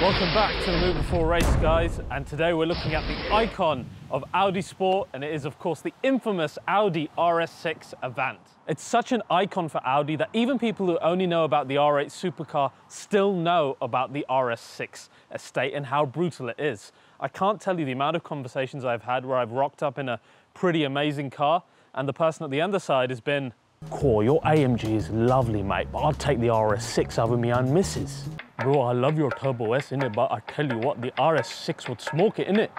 Welcome back to the Move Before Race, guys, and today we're looking at the icon of Audi Sport, and it is of course the infamous Audi RS6 Avant. It's such an icon for Audi that even people who only know about the R8 supercar still know about the RS6 Estate and how brutal it is. I can't tell you the amount of conversations I've had where I've rocked up in a pretty amazing car and the person at the other side has been, "Core, your AMG is lovely, mate, but I'd take the RS6 over me own missus. Bro, I love your Turbo S, innit, but I tell you what, the RS6 would smoke it, innit?"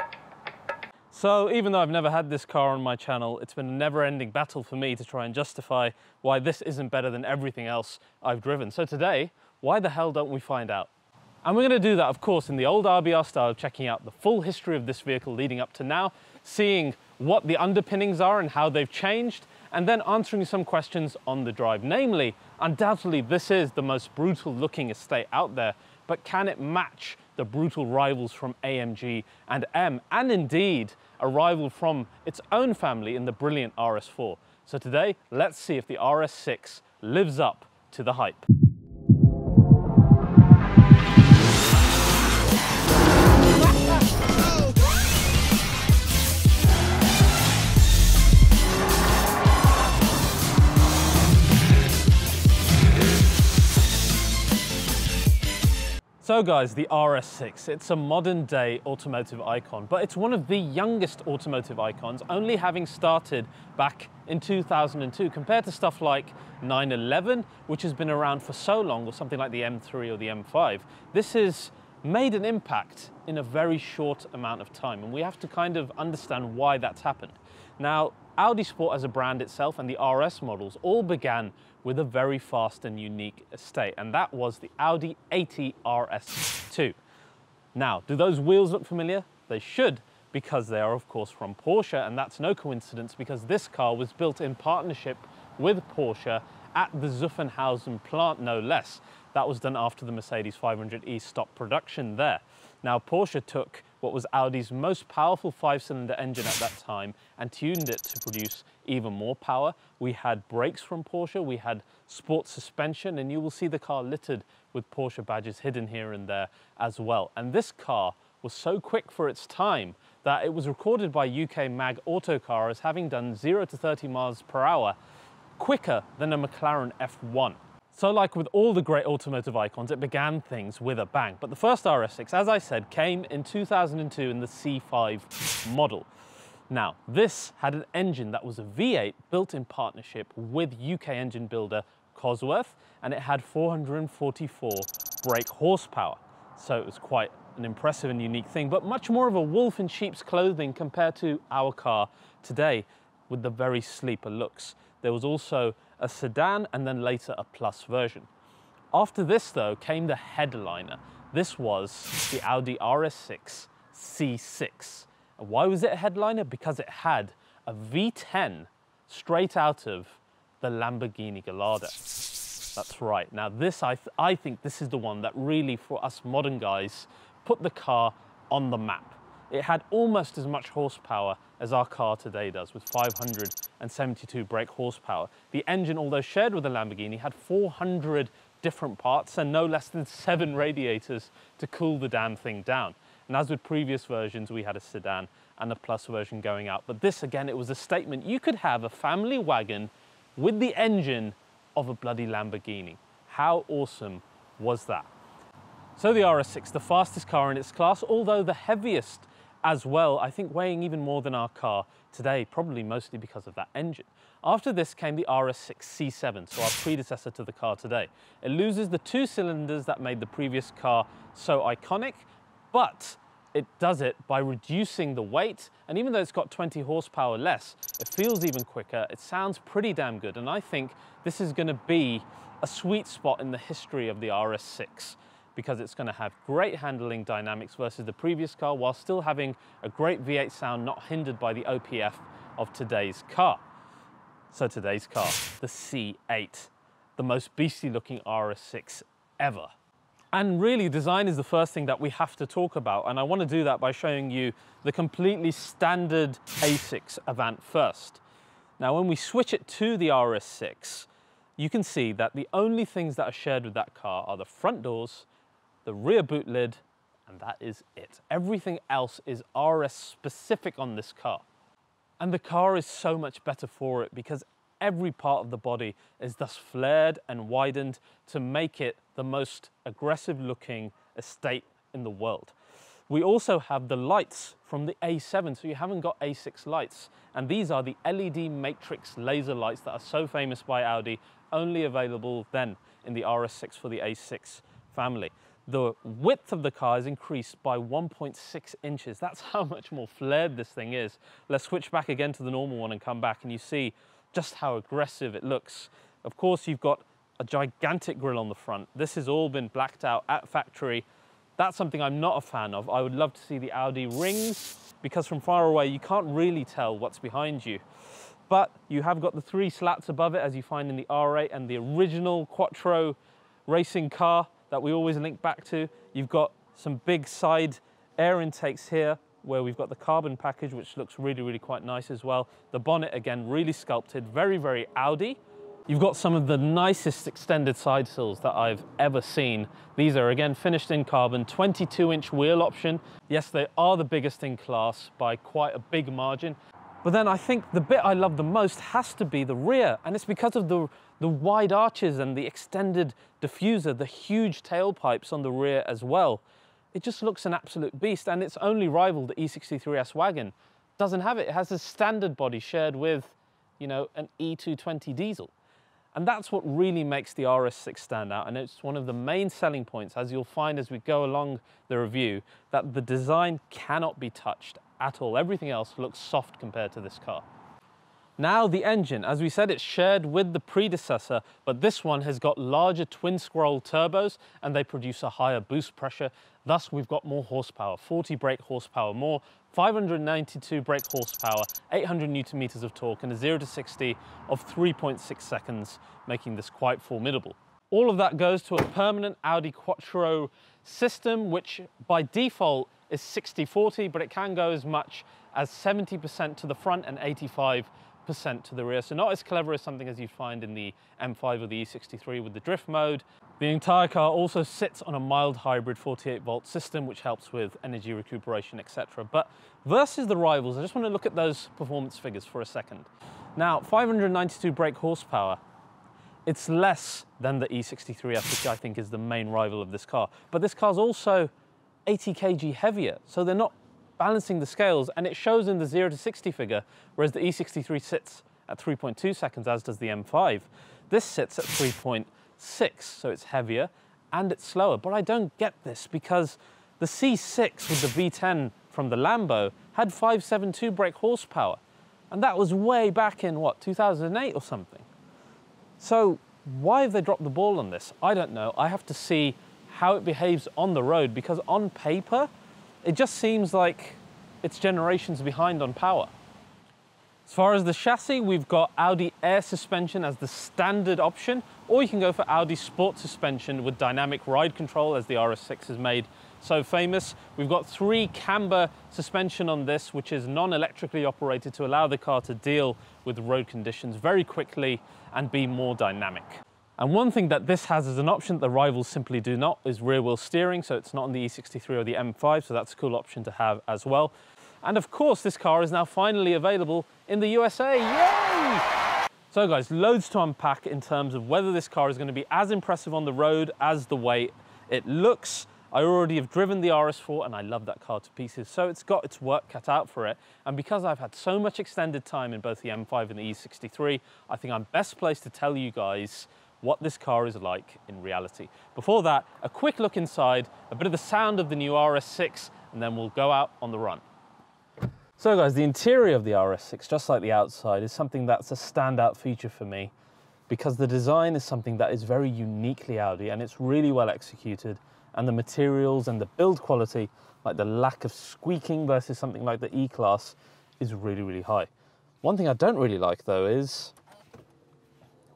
So even though I've never had this car on my channel, it's been a never-ending battle for me to try and justify why this isn't better than everything else I've driven. So today, why the hell don't we find out? And we're going to do that, of course, in the old RBR style, checking out the full history of this vehicle leading up to now, seeing what the underpinnings are and how they've changed, and then answering some questions on the drive. Namely, undoubtedly, this is the most brutal looking Estate out there, but can it match the brutal rivals from AMG and M, and indeed a rival from its own family in the brilliant RS4? So today, let's see if the RS6 lives up to the hype. So guys, the RS6, it's a modern day automotive icon, but it's one of the youngest automotive icons, only having started back in 2002, compared to stuff like 911, which has been around for so long, or something like the M3 or the M5. This has made an impact in a very short amount of time, and we have to kind of understand why that's happened. Now, Audi Sport as a brand itself and the RS models all began with a very fast and unique Estate, and that was the Audi 80 RS2. Now, do those wheels look familiar? They should, because they are of course from Porsche, and that's no coincidence because this car was built in partnership with Porsche at the Zuffenhausen plant, no less. That was done after the Mercedes 500e stopped production there. Now, Porsche took what was Audi's most powerful 5-cylinder engine at that time and tuned it to produce even more power. We had brakes from Porsche, we had sport suspension, and you will see the car littered with Porsche badges hidden here and there as well. And this car was so quick for its time that it was recorded by UK mag Autocar as having done 0 to 30 miles per hour quicker than a McLaren F1. So like with all the great automotive icons, it began things with a bang. But the first RS6, as I said, came in 2002 in the C5 model. Now, this had an engine that was a V8 built in partnership with UK engine builder Cosworth, and it had 444 brake horsepower. So it was quite an impressive and unique thing, but much more of a wolf in sheep's clothing compared to our car today with the very sleeper looks. There was also a sedan and then later a plus version. After this though came the headliner. This was the Audi RS6 C6. And why was it a headliner? Because it had a V10 straight out of the Lamborghini Gallardo. That's right. Now this, I think this is the one that really, for us modern guys, put the car on the map. It had almost as much horsepower as our car today does, with 572 brake horsepower. The engine, although shared with the Lamborghini, had 400 different parts and no less than 7 radiators to cool the damn thing down. And as with previous versions, we had a sedan and a plus version going out. But this, again, it was a statement. You could have a family wagon with the engine of a bloody Lamborghini. How awesome was that? So the RS6, the fastest car in its class, although the heaviest as well, I think weighing even more than our car today, probably mostly because of that engine. After this came the RS6 C7, so our predecessor to the car today. It loses the 2 cylinders that made the previous car so iconic, but it does it by reducing the weight, and even though it's got 20 horsepower less, it feels even quicker. It sounds pretty damn good, and I think this is going to be a sweet spot in the history of the RS6. Because it's going to have great handling dynamics versus the previous car while still having a great V8 sound not hindered by the OPF of today's car. So today's car, the C8, the most beastly looking RS6 ever. And really, design is the first thing that we have to talk about, and I want to do that by showing you the completely standard A6 Avant first. Now when we switch it to the RS6, you can see that the only things that are shared with that car are the front doors, the rear boot lid, and that is it. Everything else is RS specific on this car. And the car is so much better for it because every part of the body is thus flared and widened to make it the most aggressive looking estate in the world. We also have the lights from the A7, so you haven't got A6 lights. And these are the LED matrix laser lights that are so famous by Audi, only available then in the RS6 for the A6 family. The width of the car is increased by 1.6 inches. That's how much more flared this thing is. Let's switch back again to the normal one and come back and you see just how aggressive it looks. Of course, you've got a gigantic grille on the front. This has all been blacked out at factory. That's something I'm not a fan of. I would love to see the Audi rings because from far away you can't really tell what's behind you. But you have got the 3 slats above it as you find in the R8 and the original Quattro racing car that we always link back to. You've got some big side air intakes here where we've got the carbon package, which looks really, really quite nice as well. The bonnet, again, really sculpted, very, very Audi. You've got some of the nicest extended side sills that I've ever seen. These are, again, finished in carbon, 22-inch wheel option. Yes, they are the biggest in class by quite a big margin. But then I think the bit I love the most has to be the rear, and it's because of the wide arches and the extended diffuser, the huge tailpipes on the rear as well. It just looks an absolute beast, and its only rival, the E63 S-Wagon, doesn't have it. It has a standard body shared with, you know, an E220 diesel. And that's what really makes the RS6 stand out, and it's one of the main selling points, as you'll find as we go along the review, that the design cannot be touched at all. Everything else looks soft compared to this car. Now the engine, as we said, it's shared with the predecessor, but this one has got larger twin scroll turbos and they produce a higher boost pressure. Thus, we've got more horsepower, 40 brake horsepower more, 592 brake horsepower, 800 Newton meters of torque, and a 0 to 60 of 3.6 seconds, making this quite formidable. All of that goes to a permanent Audi Quattro system, which by default is 60-40, but it can go as much as 70% to the front and 85% to the rear. So not as clever as something as you find in the M5 or the E63 with the drift mode. The entire car also sits on a mild hybrid 48-volt system, which helps with energy recuperation, etc. But versus the rivals, I just want to look at those performance figures for a second. Now, 592 brake horsepower, it's less than the E63F, which I think is the main rival of this car. But this car's also 80 kg heavier, so they're not balancing the scales, and it shows in the 0 to 60 figure, whereas the E63 sits at 3.2 seconds, as does the M5. This sits at 3.6, so it's heavier and it's slower. But I don't get this because the C6 with the V10 from the Lambo had 572 brake horsepower, and that was way back in, what, 2008 or something. So why have they dropped the ball on this? I don't know. I have to see how it behaves on the road, because on paper, it just seems like it's generations behind on power. As far as the chassis, we've got Audi air suspension as the standard option, or you can go for Audi Sport suspension with dynamic ride control, as the RS6 is made so famous. We've got 3 camber suspension on this, which is non-electrically operated to allow the car to deal with road conditions very quickly and be more dynamic. And one thing that this has as an option that the rivals simply do not is rear wheel steering, so it's not on the E63 or the M5, so that's a cool option to have as well. And of course, this car is now finally available in the USA, yay! So guys, loads to unpack in terms of whether this car is going to be as impressive on the road as the way it looks. I already have driven the RS4 and I love that car to pieces, so it's got its work cut out for it. And because I've had so much extended time in both the M5 and the E63, I think I'm best placed to tell you guys what this car is like in reality. Before that, a quick look inside, a bit of the sound of the new RS6, and then we'll go out on the run. So guys, the interior of the RS6, just like the outside, is something that's a standout feature for me, because the design is something that is very uniquely Audi, and it's really well executed, and the materials and the build quality, like the lack of squeaking versus something like the E-Class, is really, really high. One thing I don't really like though is,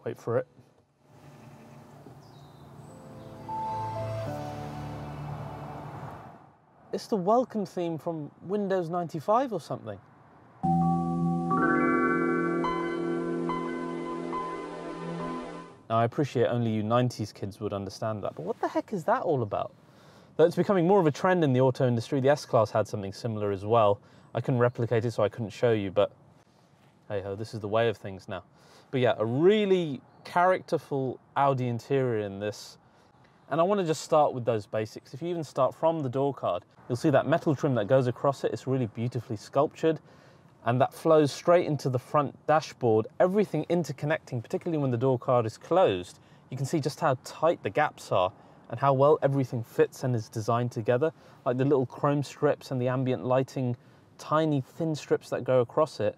wait for it, it's the welcome theme from Windows 95 or something. Now, I appreciate only you 90s kids would understand that, but what the heck is that all about? But it's becoming more of a trend in the auto industry. The S-Class had something similar as well. I couldn't replicate it, so I couldn't show you, but hey-ho, this is the way of things now. But yeah, a really characterful Audi interior in this. And I want to just start with those basics. If you even start from the door card, you'll see that metal trim that goes across it. It's really beautifully sculptured, and that flows straight into the front dashboard, everything interconnecting, particularly when the door card is closed. You can see just how tight the gaps are and how well everything fits and is designed together, like the little chrome strips and the ambient lighting, tiny thin strips that go across it,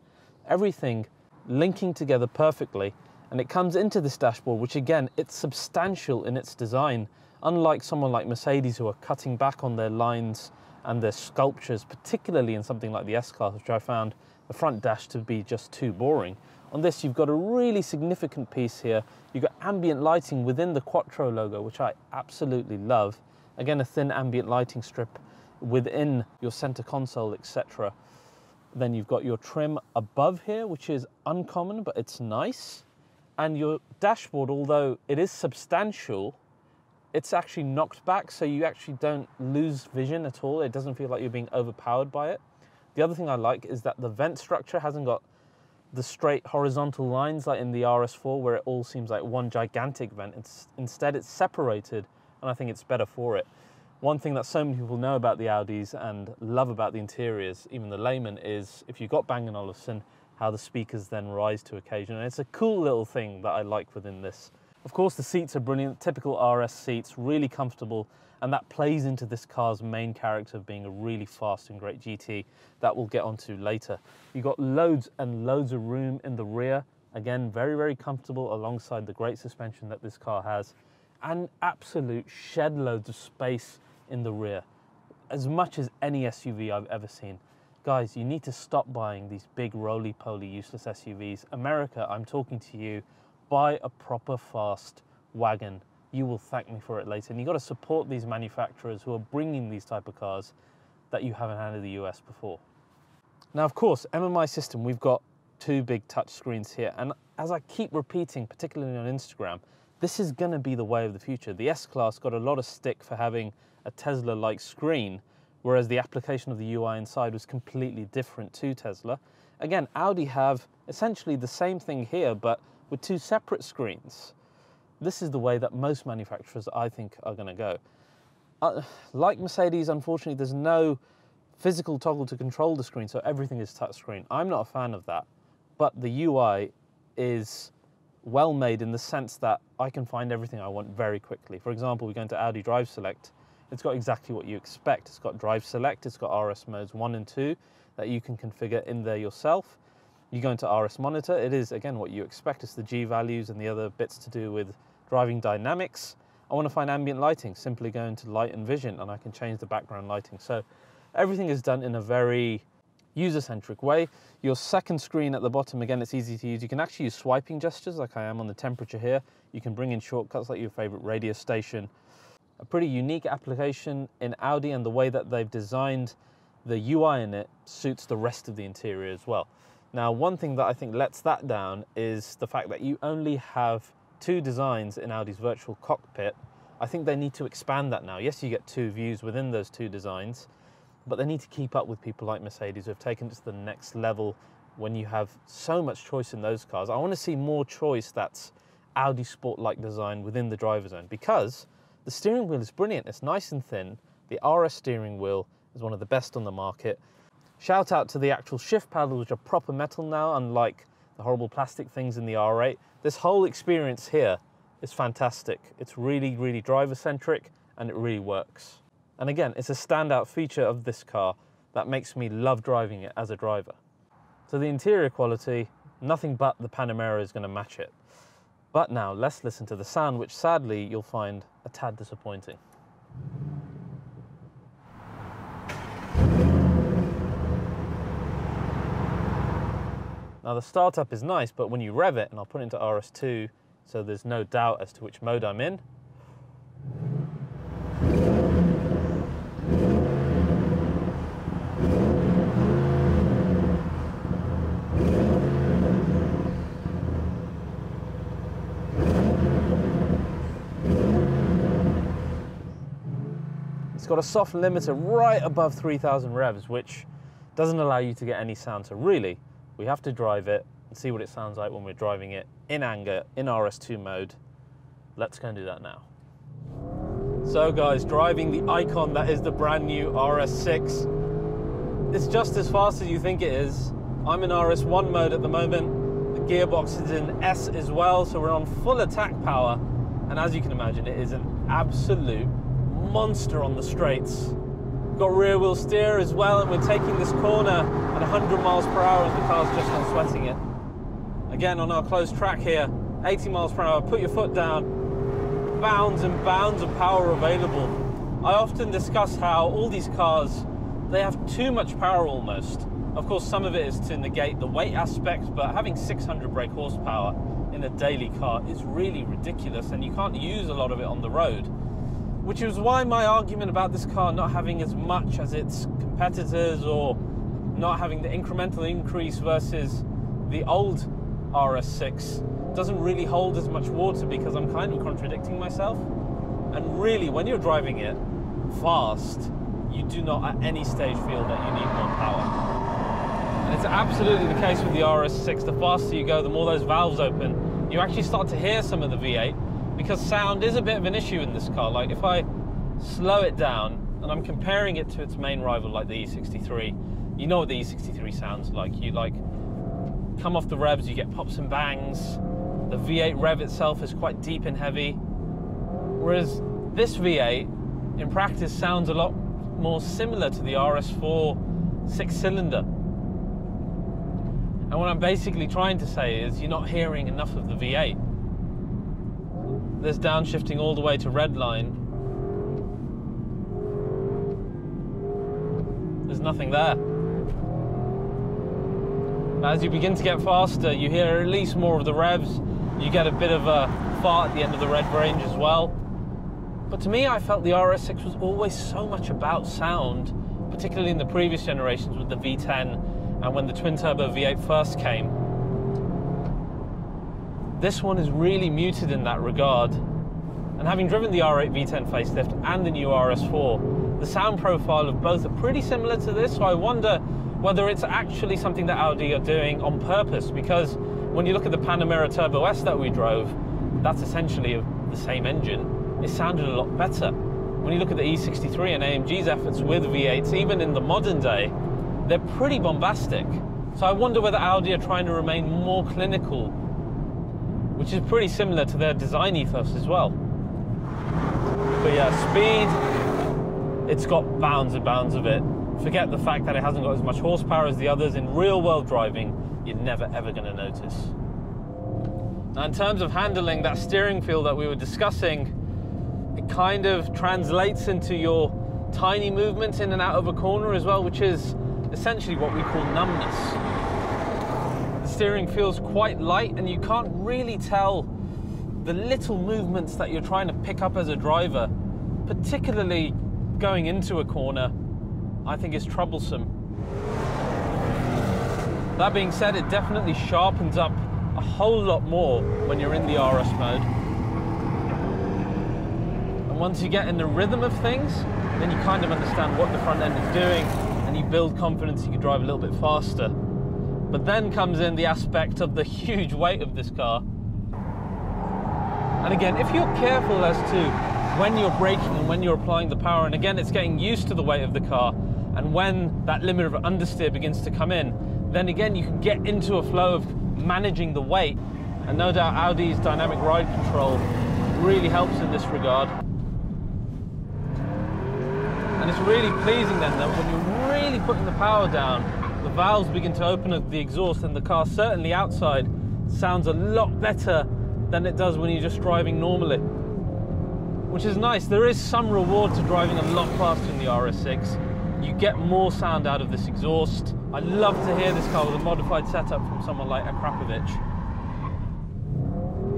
everything linking together perfectly. And it comes into this dashboard, which again, it's substantial in its design, unlike someone like Mercedes, who are cutting back on their lines and their sculptures, particularly in something like the S-Class, which I found the front dash to be just too boring. On this, you've got a really significant piece here. You've got ambient lighting within the Quattro logo, which I absolutely love. Again, a thin ambient lighting strip within your center console, etc. Then you've got your trim above here, which is uncommon, but it's nice. And your dashboard, although it is substantial, it's actually knocked back, so you actually don't lose vision at all. It doesn't feel like you're being overpowered by it. The other thing I like is that the vent structure hasn't got the straight horizontal lines like in the RS4, where it all seems like one gigantic vent. Instead, it's separated, and I think it's better for it. One thing that so many people know about the Audis and love about the interiors, even the layman, is if you've got Bang & Olufsen, how the speakers then rise to occasion. And it's a cool little thing that I like within this. Of course, the seats are brilliant, typical RS seats, really comfortable, and that plays into this car's main character of being a really fast and great GT that we'll get onto later. You've got loads and loads of room in the rear. Again, very, very comfortable alongside the great suspension that this car has, and absolute shed loads of space in the rear, as much as any SUV I've ever seen. Guys, you need to stop buying these big roly-poly useless SUVs. America, I'm talking to you, buy a proper fast wagon. You will thank me for it later. And you've got to support these manufacturers who are bringing these type of cars that you haven't had in the US before. Now, of course, Mmi System, we've got two big touch screens here. And as I keep repeating, particularly on Instagram, this is going to be the way of the future. The S-Class got a lot of stick for having a Tesla-like screen, whereas the application of the UI inside was completely different to Tesla. Again, Audi have essentially the same thing here, but with two separate screens. This is the way that most manufacturers, I think, are going to go. Like Mercedes, unfortunately, there's no physical toggle to control the screen, so everything is touchscreen. I'm not a fan of that, but the UI is well made in the sense that I can find everything I want very quickly. For example, we go into Audi Drive Select. It's got exactly what you expect. It's got Drive Select, it's got RS modes 1 and 2 that you can configure in there yourself. You go into RS Monitor, it is, again, what you expect. It's the G values and the other bits to do with driving dynamics. I want to find ambient lighting, simply go into Light and Vision, and I can change the background lighting. So everything is done in a very user-centric way. Your second screen at the bottom, again, it's easy to use. You can actually use swiping gestures, like I am on the temperature here. You can bring in shortcuts like your favorite radio station. A pretty unique application in Audi, and the way that they've designed the UI in it suits the rest of the interior as well. Now, one thing that I think lets that down is the fact that you only have two designs in Audi's virtual cockpit. I think they need to expand that now. Yes, you get two views within those two designs, but they need to keep up with people like Mercedes who have taken it to the next level when you have so much choice in those cars. I want to see more choice that's Audi Sport-like design within the driver zone, because the steering wheel is brilliant. It's nice and thin. The RS steering wheel is one of the best on the market. Shout out to the actual shift paddles, which are proper metal now, unlike the horrible plastic things in the R8. This whole experience here is fantastic. It's really, really driver-centric, and it really works. And again, it's a standout feature of this car that makes me love driving it as a driver. So the interior quality, nothing but the Panamera is going to match it. But now let's listen to the sound, which sadly you'll find a tad disappointing. Now the startup is nice, but when you rev it, and I'll put it into RS2 so there's no doubt as to which mode I'm in. It's got a soft limiter right above 3,000 revs, which doesn't allow you to get any sound. So really, we have to drive it and see what it sounds like when we're driving it in anger, in RS2 mode. Let's go and do that now. So guys, driving the icon that is the brand new RS6. It's just as fast as you think it is. I'm in RS1 mode at the moment. The gearbox is in S as well, so we're on full attack power. And as you can imagine, it is an absolute monster on the straights. We've got rear wheel steer as well, and we're taking this corner at 100 miles per hour and the car's just not sweating it. Again, on our closed track here, 80 miles per hour, put your foot down, bounds and bounds of power available. I often discuss how all these cars, they have too much power almost. Of course, some of it is to negate the weight aspect, but having 600 brake horsepower in a daily car is really ridiculous, and you can't use a lot of it on the road. Which is why my argument about this car not having as much as its competitors, or not having the incremental increase versus the old RS6, doesn't really hold as much water, because I'm kind of contradicting myself. And really, when you're driving it fast, you do not at any stage feel that you need more power. And it's absolutely the case with the RS6. The faster you go, the more those valves open, you actually start to hear some of the V8, because sound is a bit of an issue in this car. Like if I slow it down, and I'm comparing it to its main rival like the E63, you know what the E63 sounds like. You like come off the revs, you get pops and bangs. The V8 rev itself is quite deep and heavy. Whereas this V8, in practice, sounds a lot more similar to the RS4 6-cylinder. And what I'm basically trying to say is you're not hearing enough of the V8. There's downshifting all the way to red line. There's nothing there. As you begin to get faster, you hear at least more of the revs. You get a bit of a fart at the end of the red range as well. But to me, I felt the RS6 was always so much about sound, particularly in the previous generations with the V10 and when the twin-turbo V8 first came. This one is really muted in that regard. And having driven the R8 V10 facelift and the new RS4, the sound profile of both are pretty similar to this, so I wonder whether it's actually something that Audi are doing on purpose, because when you look at the Panamera Turbo S that we drove, that's essentially the same engine. It sounded a lot better. When you look at the E63 and AMG's efforts with V8s, even in the modern day, they're pretty bombastic. So I wonder whether Audi are trying to remain more clinical, which is pretty similar to their design ethos as well. But yeah, speed, it's got bounds and bounds of it. Forget the fact that it hasn't got as much horsepower as the others. In real world driving, you're never ever going to notice. Now, in terms of handling, that steering feel that we were discussing, it kind of translates into your tiny movements in and out of a corner as well, which is essentially what we call numbness. The steering feels quite light, and you can't really tell the little movements that you're trying to pick up as a driver, particularly going into a corner. I think is troublesome. That being said, it definitely sharpens up a whole lot more when you're in the RS mode. And once you get in the rhythm of things, then you kind of understand what the front end is doing, and you build confidence you can drive a little bit faster. But then comes in the aspect of the huge weight of this car. And again, if you're careful as to when you're braking and when you're applying the power, and again, it's getting used to the weight of the car, and when that limit of understeer begins to come in, then again, you can get into a flow of managing the weight. And no doubt Audi's dynamic ride control really helps in this regard. And it's really pleasing then that when you're really putting the power down, the valves begin to open at the exhaust, and the car, certainly outside, sounds a lot better than it does when you're just driving normally. Which is nice. There is some reward to driving a lot faster in the RS6. You get more sound out of this exhaust. I love to hear this car with a modified setup from someone like Akrapovic.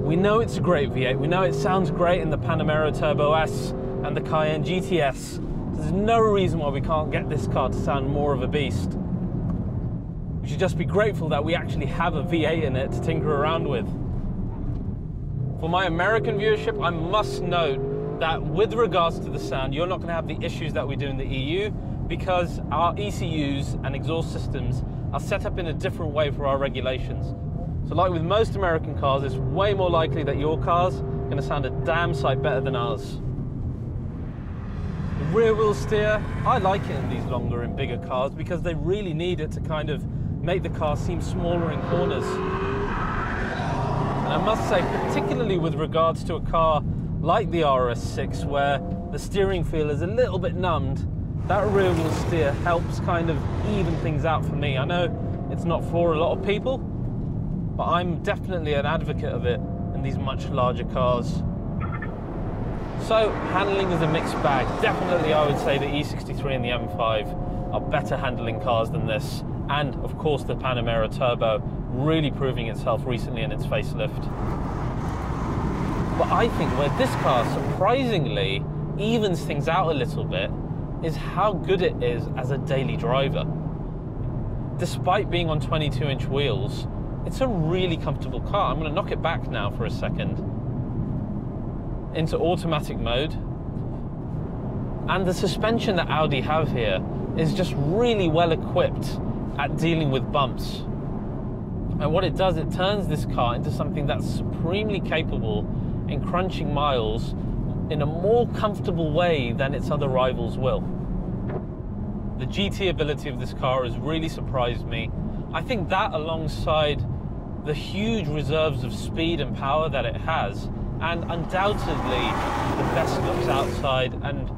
We know it's a great V8. We know it sounds great in the Panamera Turbo S and the Cayenne GTS. There's no reason why we can't get this car to sound more of a beast. We should just be grateful that we actually have a V8 in it to tinker around with. For my American viewership, I must note that with regards to the sound, you're not going to have the issues that we do in the EU, because our ECUs and exhaust systems are set up in a different way for our regulations. So like with most American cars, it's way more likely that your car's going to sound a damn sight better than ours. The rear wheel steer, I like it in these longer and bigger cars because they really need it to kind of make the car seem smaller in corners. And I must say, particularly with regards to a car like the RS6, where the steering feel is a little bit numbed, that rear wheel steer helps kind of even things out for me. I know it's not for a lot of people, but I'm definitely an advocate of it in these much larger cars. So handling is a mixed bag. Definitely I would say the E63 and the M5 are better handling cars than this. And of course the Panamera Turbo really proving itself recently in its facelift. But I think where this car surprisingly evens things out a little bit is how good it is as a daily driver. Despite being on 22-inch wheels, it's a really comfortable car. I'm going to knock it back now for a second into automatic mode. And the suspension that Audi have here is just really well equipped at dealing with bumps. And what it does, it turns this car into something that's supremely capable in crunching miles in a more comfortable way than its other rivals will. The GT ability of this car has really surprised me. I think that, alongside the huge reserves of speed and power that it has, and undoubtedly the best looks outside and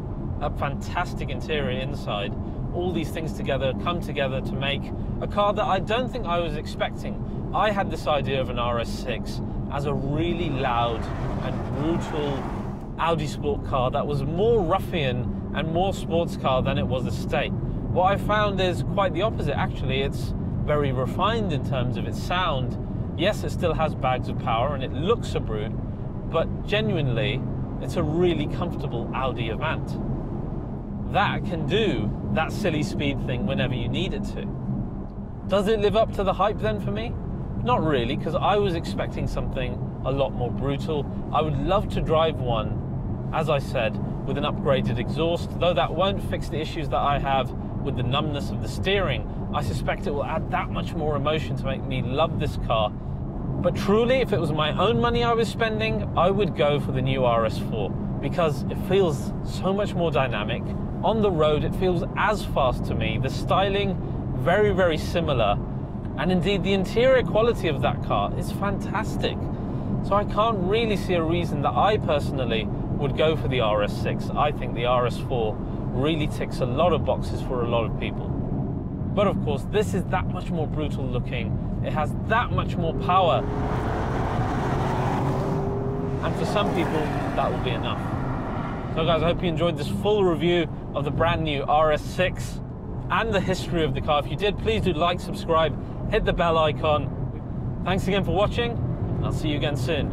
a fantastic interior inside, all these things together come together to make a car that I don't think I was expecting. I had this idea of an RS6 as a really loud and brutal Audi Sport car that was more ruffian and more sports car than it was estate. What I found is quite the opposite, actually. It's very refined in terms of its sound. Yes, it still has bags of power and it looks a brute, but genuinely, it's a really comfortable Audi Avant that can do that silly speed thing whenever you need it to. Does it live up to the hype then for me? Not really, because I was expecting something a lot more brutal. I would love to drive one, as I said, with an upgraded exhaust, though that won't fix the issues that I have with the numbness of the steering. I suspect it will add that much more emotion to make me love this car. But truly, if it was my own money I was spending, I would go for the new RS4, because it feels so much more dynamic. On the road, it feels as fast to me. The styling, very, very similar. And indeed, the interior quality of that car is fantastic. So I can't really see a reason that I personally would go for the RS6. I think the RS4 really ticks a lot of boxes for a lot of people. But of course, this is that much more brutal looking. It has that much more power. And for some people, that will be enough. So guys, I hope you enjoyed this full review of the brand new RS6 and the history of the car. If you did, please do like, subscribe, hit the bell icon. Thanks again for watching, and I'll see you again soon.